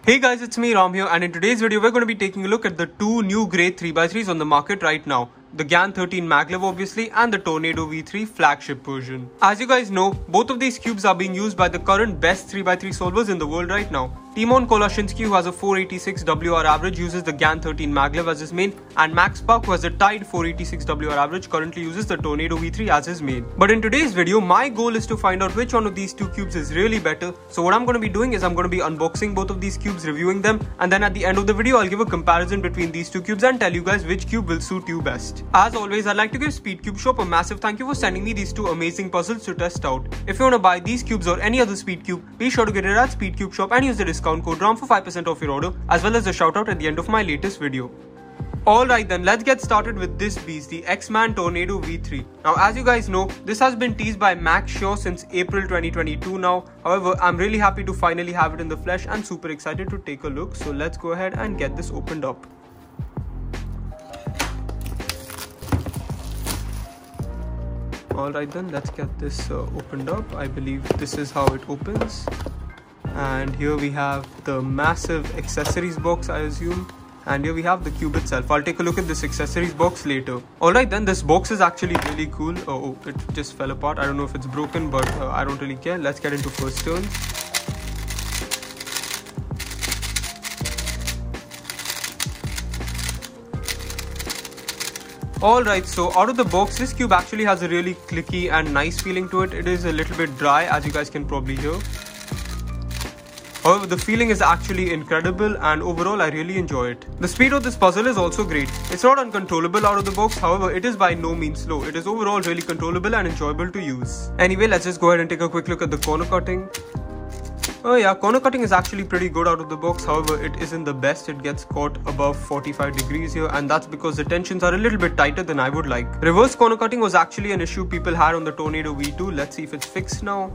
Hey guys, it's me Ram here, and in today's video we're going to be taking a look at the two new grade 3x3s on the market right now. The GAN 13 MagLev obviously, and the Tornado V3 Flagship version. As you guys know, both of these cubes are being used by the current best 3x3 solvers in the world right now. Timon Kolashinsky, who has a 486 WR average, uses the GAN 13 MagLev as his main, and Max Park, who has a tied 486 WR average, currently uses the Tornado V3 as his main. But in today's video, my goal is to find out which one of these two cubes is really better. So what I'm going to be doing is I'm going to be unboxing both of these cubes, reviewing them, and then at the end of the video I'll give a comparison between these two cubes and tell you guys which cube will suit you best. As always, I'd like to give Speedcube Shop a massive thank you for sending me these two amazing puzzles to test out. If you want to buy these cubes or any other Speedcube, be sure to get it at Speedcube Shop and use the discount code RAM for 5% off your order, as well as a shout out at the end of my latest video. Alright then, let's get started with this beast, the X-Man Tornado V3. Now as you guys know, this has been teased by Max Shaw since April 2022 now. However, I'm really happy to finally have it in the flesh and super excited to take a look. So let's go ahead and get this opened up. Alright then, let's get this opened up. I believe this is how it opens. And here we have the massive accessories box, I assume. And here we have the cube itself. I'll take a look at this accessories box later. Alright then, this box is actually really cool. Oh, it just fell apart. I don't know if it's broken, but I don't really care. Let's get into first turn. Alright, so out of the box, this cube actually has a really clicky and nice feeling to it. It is a little bit dry, as you guys can probably hear. However, the feeling is actually incredible, and overall I really enjoy it. The speed of this puzzle is also great. It's not uncontrollable out of the box, however it is by no means slow. It is overall really controllable and enjoyable to use. Anyway, let's just go ahead and take a quick look at the corner cutting. Oh yeah, corner cutting is actually pretty good out of the box. However, it isn't the best. It gets caught above 45 degrees here, and that's because the tensions are a little bit tighter than I would like. Reverse corner cutting was actually an issue people had on the Tornado V2. Let's see if it's fixed now.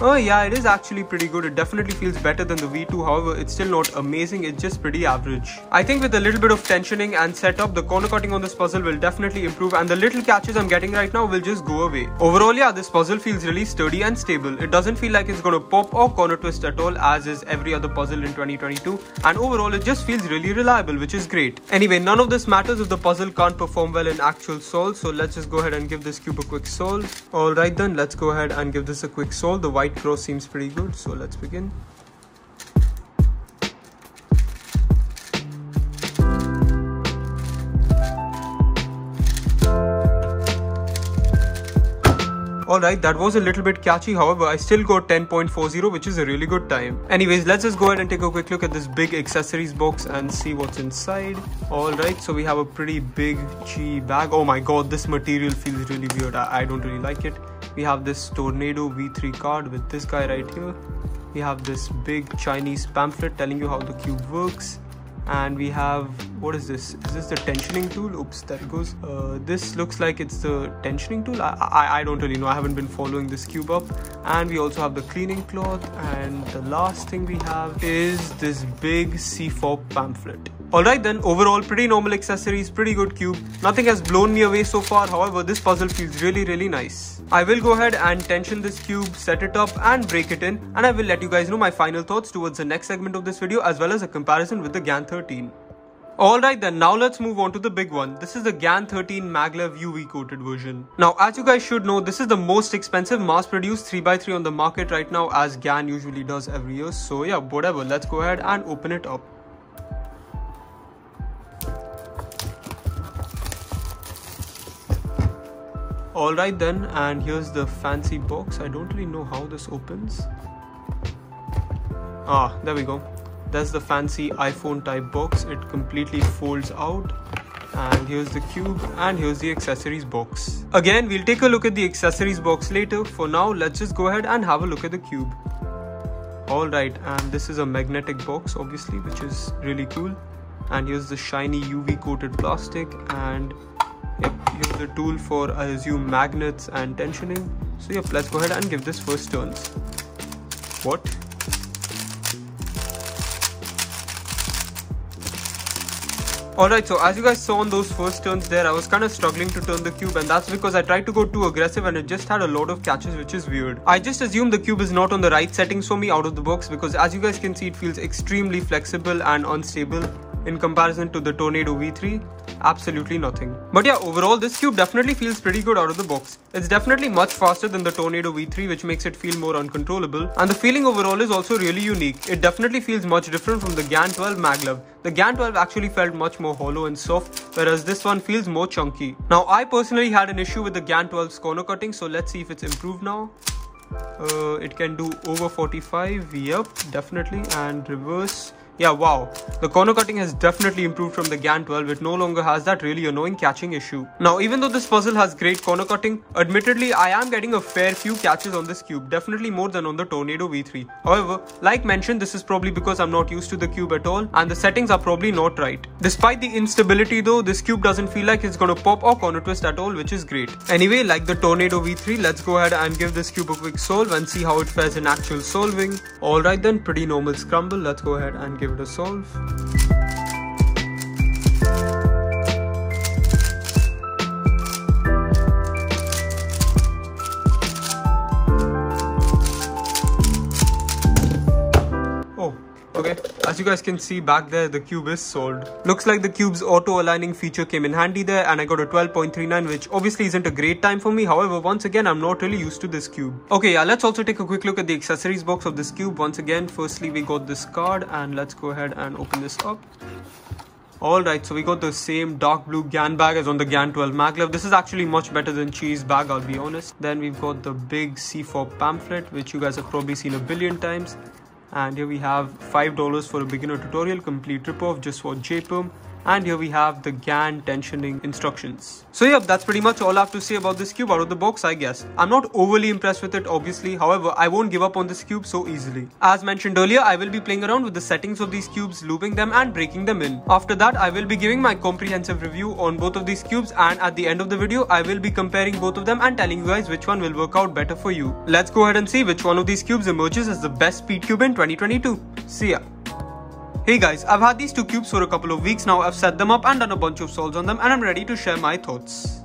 Oh yeah, it is actually pretty good. It definitely feels better than the V2. However, it's still not amazing. It's just pretty average. I think with a little bit of tensioning and setup, the corner cutting on this puzzle will definitely improve, and the little catches I'm getting right now will just go away. Overall, yeah, this puzzle feels really sturdy and stable. It doesn't feel like it's gonna pop or corner twist at all, as is every other puzzle in 2022. And overall, it just feels really reliable, which is great. Anyway, none of this matters if the puzzle can't perform well in actual solve. So let's just go ahead and give this cube a quick solve. Alright then, let's go ahead and give this a quick solve. The white cross seems pretty good, so let's begin. Alright, that was a little bit catchy. However, I still got 10.40, which is a really good time. Anyways, let's just go ahead and take a quick look at this big accessories box and see what's inside. Alright, so we have a pretty big G bag. Oh my god, this material feels really weird. I don't really like it. We have this Tornado V3 card with this guy right here. We have this big Chinese pamphlet telling you how the cube works. And we have, what is this? Is this the tensioning tool? Oops, there it goes. This looks like it's the tensioning tool. I don't really know. I haven't been following this cube up. And we also have the cleaning cloth. And the last thing we have is this big C4 pamphlet. Alright then, overall pretty normal accessories, pretty good cube. Nothing has blown me away so far. However, this puzzle feels really nice. I will go ahead and tension this cube, set it up and break it in, and I will let you guys know my final thoughts towards the next segment of this video, as well as a comparison with the GAN 13. Alright then, now let's move on to the big one. This is the GAN 13 MagLev UV coated version. Now as you guys should know, this is the most expensive mass produced 3x3 on the market right now, as GAN usually does every year. So yeah, whatever, let's go ahead and open it up. Alright then, and here's the fancy box. I don't really know how this opens. Ah, there we go. That's the fancy iPhone type box. It completely folds out. And here's the cube, and here's the accessories box. Again, we'll take a look at the accessories box later. For now, let's just go ahead and have a look at the cube. Alright, and this is a magnetic box obviously, which is really cool. And here's the shiny UV coated plastic, and yep, here's the tool for, I assume, magnets and tensioning. So yep, let's go ahead and give this first turns. What? Alright, so as you guys saw on those first turns there, I was kind of struggling to turn the cube, and that's because I tried to go too aggressive and it just had a lot of catches, which is weird. I just assumed the cube is not on the right settings for me out of the box, because as you guys can see, it feels extremely flexible and unstable in comparison to the Tornado V3. Absolutely nothing. But yeah, overall this cube definitely feels pretty good out of the box. It's definitely much faster than the Tornado V3, which makes it feel more uncontrollable, and the feeling overall is also really unique. It definitely feels much different from the GAN 12 MagLev. The GAN 12 actually felt much more hollow and soft, whereas this one feels more chunky. Now I personally had an issue with the GAN 12's corner cutting, so let's see if it's improved now. It can do over 45, yep, definitely, and reverse. Yeah, wow. The corner cutting has definitely improved from the GAN 12. It no longer has that really annoying catching issue. Now, even though this puzzle has great corner cutting, admittedly, I am getting a fair few catches on this cube, definitely more than on the Tornado V3. However, like mentioned, this is probably because I'm not used to the cube at all, and the settings are probably not right. Despite the instability though, this cube doesn't feel like it's gonna pop or corner twist at all, which is great. Anyway, like the Tornado V3, let's go ahead and give this cube a quick solve and see how it fares in actual solving. Alright then, pretty normal scramble. Let's go ahead and give it a solve. Okay, as you guys can see back there, the cube is solved. Looks like the cube's auto aligning feature came in handy there, and I got a 12.39, which obviously isn't a great time for me. However, once again, I'm not really used to this cube. Okay, yeah, let's also take a quick look at the accessories box of this cube. Once again, firstly we got this card, and let's go ahead and open this up. Alright, so we got the same dark blue GAN bag as on the GAN 12 MagLev. This is actually much better than Cheese bag, I'll be honest. Then we've got the big C4 pamphlet, which you guys have probably seen a billion times. And here we have $5 for a beginner tutorial, complete ripoff just for JPerm. And here we have the GAN tensioning instructions. So yep, that's pretty much all I have to say about this cube out of the box, I guess. I'm not overly impressed with it, obviously. However, I won't give up on this cube so easily. As mentioned earlier, I will be playing around with the settings of these cubes, looping them and breaking them in. After that, I will be giving my comprehensive review on both of these cubes, and at the end of the video, I will be comparing both of them and telling you guys which one will work out better for you. Let's go ahead and see which one of these cubes emerges as the best speed cube in 2022. See ya. Hey guys, I've had these two cubes for a couple of weeks now. I've set them up and done a bunch of solves on them, and I'm ready to share my thoughts.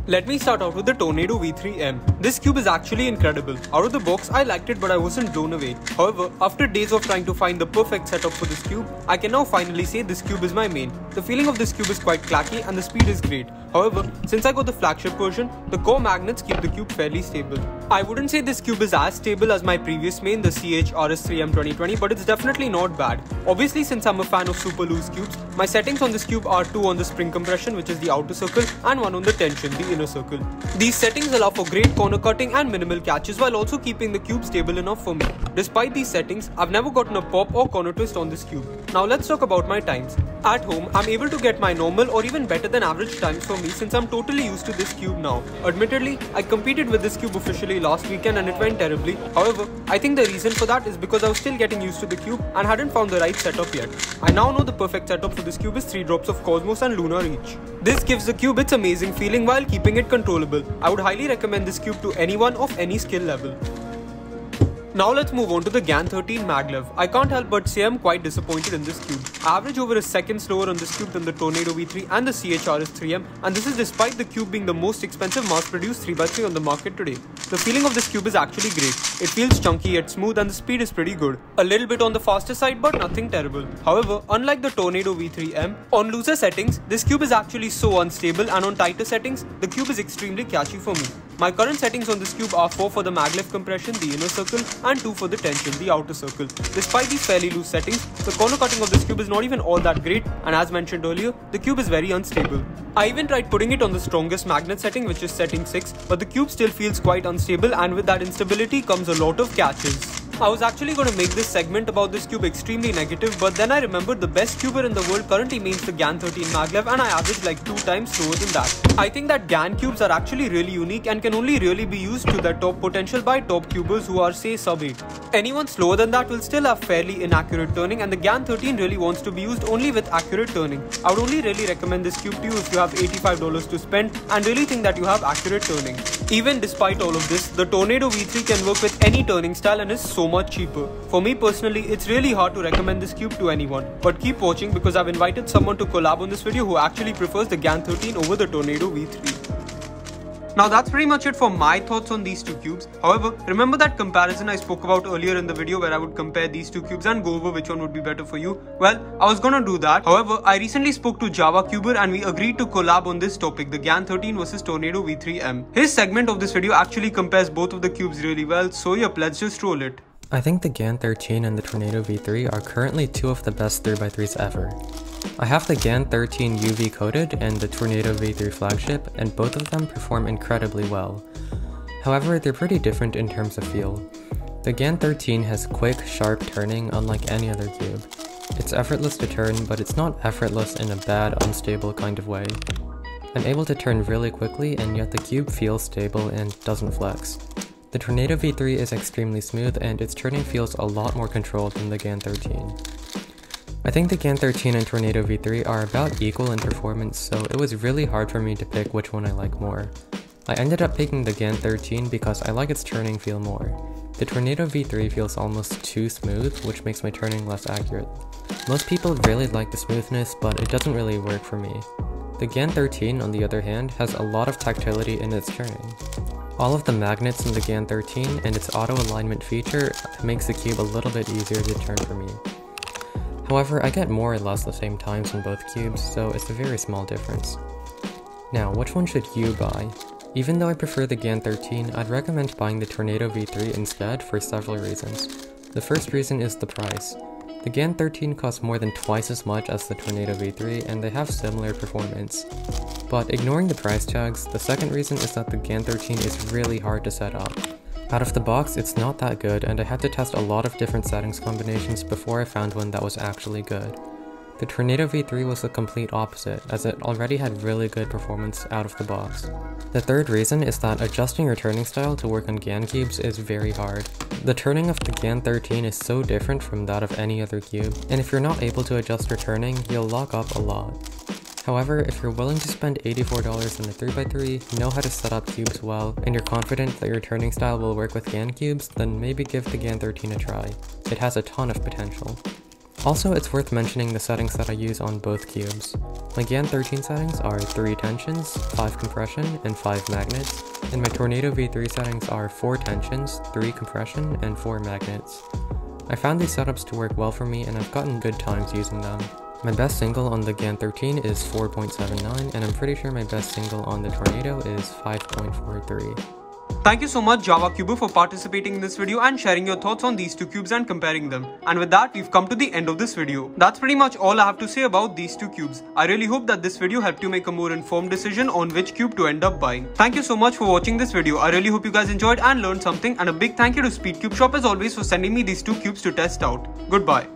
Let me start out with the Tornado V3M. This cube is actually incredible. Out of the box, I liked it, but I wasn't blown away. However, after days of trying to find the perfect setup for this cube, I can now finally say this cube is my main. The feeling of this cube is quite clacky and the speed is great. However, since I got the flagship version, the core magnets keep the cube fairly stable. I wouldn't say this cube is as stable as my previous main, the CH-RS3M 2020, but it's definitely not bad. Obviously, since I'm a fan of super loose cubes, my settings on this cube are 2 on the spring compression, which is the outer circle, and 1 on the tension, the inner circle. These settings allow for great corner cutting and minimal catches while also keeping the cube stable enough for me. Despite these settings, I've never gotten a pop or corner twist on this cube. Now let's talk about my times. At home, I'm able to get my normal or even better than average times for me since I'm totally used to this cube now. Admittedly, I competed with this cube officially last weekend and it went terribly. However, I think the reason for that is because I was still getting used to the cube and hadn't found the right setup yet. I now know the perfect setup for this cube is 3 drops of Cosmos and Lunar each. This gives the cube its amazing feeling while keeping it controllable. I would highly recommend this cube to anyone of any skill level. Now let's move on to the GAN 13 MagLev. I can't help but say I'm quite disappointed in this cube. I average over a second slower on this cube than the Tornado V3 and the CH-RS3M, and this is despite the cube being the most expensive mass-produced 3x3 on the market today. The feeling of this cube is actually great. It feels chunky yet smooth and the speed is pretty good. A little bit on the faster side but nothing terrible. However, unlike the Tornado V3M, on looser settings, this cube is actually so unstable, and on tighter settings, the cube is extremely catchy for me. My current settings on this cube are 4 for the MagLev compression, the inner circle, and 2 for the tension, the outer circle. Despite these fairly loose settings, the corner cutting of this cube is not even all that great, and as mentioned earlier, the cube is very unstable. I even tried putting it on the strongest magnet setting, which is setting 6, but the cube still feels quite unstable, and with that instability comes a lot of catches. I was actually going to make this segment about this cube extremely negative, but then I remembered the best cuber in the world currently mains the GAN 13 MagLev, and I average like 2 times slower than that. I think that GAN cubes are actually really unique and can only really be used to their top potential by top cubers who are say sub 8. Anyone slower than that will still have fairly inaccurate turning, and the GAN 13 really wants to be used only with accurate turning. I would only really recommend this cube to you if you have $85 to spend and really think that you have accurate turning. Even despite all of this, the Tornado V3 can work with any turning style and is so so much cheaper. For me personally, it's really hard to recommend this cube to anyone, but keep watching because I've invited someone to collab on this video who actually prefers the GAN 13 over the Tornado V3. Now that's pretty much it for my thoughts on these two cubes. However, remember that comparison I spoke about earlier in the video where I would compare these two cubes and go over which one would be better for you? Well, I was gonna do that. However, I recently spoke to JavaCuber and we agreed to collab on this topic, the GAN 13 versus Tornado V3M. His segment of this video actually compares both of the cubes really well, so yep, let's just roll it. I think the GAN 13 and the Tornado V3 are currently two of the best 3x3s ever. I have the GAN 13 UV coated and the Tornado V3 Flagship, and both of them perform incredibly well. However, they're pretty different in terms of feel. The GAN 13 has quick, sharp turning unlike any other cube. It's effortless to turn, but it's not effortless in a bad, unstable kind of way. I'm able to turn really quickly, and yet the cube feels stable and doesn't flex. The Tornado V3 is extremely smooth, and its turning feels a lot more controlled than the GAN 13. I think the GAN 13 and Tornado V3 are about equal in performance, so it was really hard for me to pick which one I like more. I ended up picking the GAN 13 because I like its turning feel more. The Tornado V3 feels almost too smooth, which makes my turning less accurate. Most people really like the smoothness, but it doesn't really work for me. The GAN 13, on the other hand, has a lot of tactility in its turning. All of the magnets in the GAN 13 and its auto alignment feature makes the cube a little bit easier to turn for me. However, I get more or less the same times in both cubes, so it's a very small difference. Now, which one should you buy? Even though I prefer the GAN 13, I'd recommend buying the Tornado V3 instead for several reasons. The first reason is the price. The GAN 13 costs more than twice as much as the Tornado V3, and they have similar performance. But ignoring the price tags, the second reason is that the GAN 13 is really hard to set up. Out of the box, it's not that good, and I had to test a lot of different settings combinations before I found one that was actually good. The Tornado V3 was the complete opposite, as it already had really good performance out of the box. The third reason is that adjusting your turning style to work on GAN cubes is very hard. The turning of the GAN 13 is so different from that of any other cube, and if you're not able to adjust your turning, you'll lock up a lot. However, if you're willing to spend $84 on a 3x3, know how to set up cubes well, and you're confident that your turning style will work with GAN cubes, then maybe give the GAN 13 a try. It has a ton of potential. Also, it's worth mentioning the settings that I use on both cubes. My GAN 13 settings are 3 tensions, 5 compression, and 5 magnets, and my Tornado V3 settings are 4 tensions, 3 compression, and 4 magnets. I found these setups to work well for me, and I've gotten good times using them. My best single on the GAN 13 is 4.79, and I'm pretty sure my best single on the Tornado is 5.43. Thank you so much JavaCuber for participating in this video and sharing your thoughts on these two cubes and comparing them. And with that, we've come to the end of this video. That's pretty much all I have to say about these two cubes. I really hope that this video helped you make a more informed decision on which cube to end up buying. Thank you so much for watching this video. I really hope you guys enjoyed and learned something, and a big thank you to Speedcube Shop as always for sending me these two cubes to test out. Goodbye.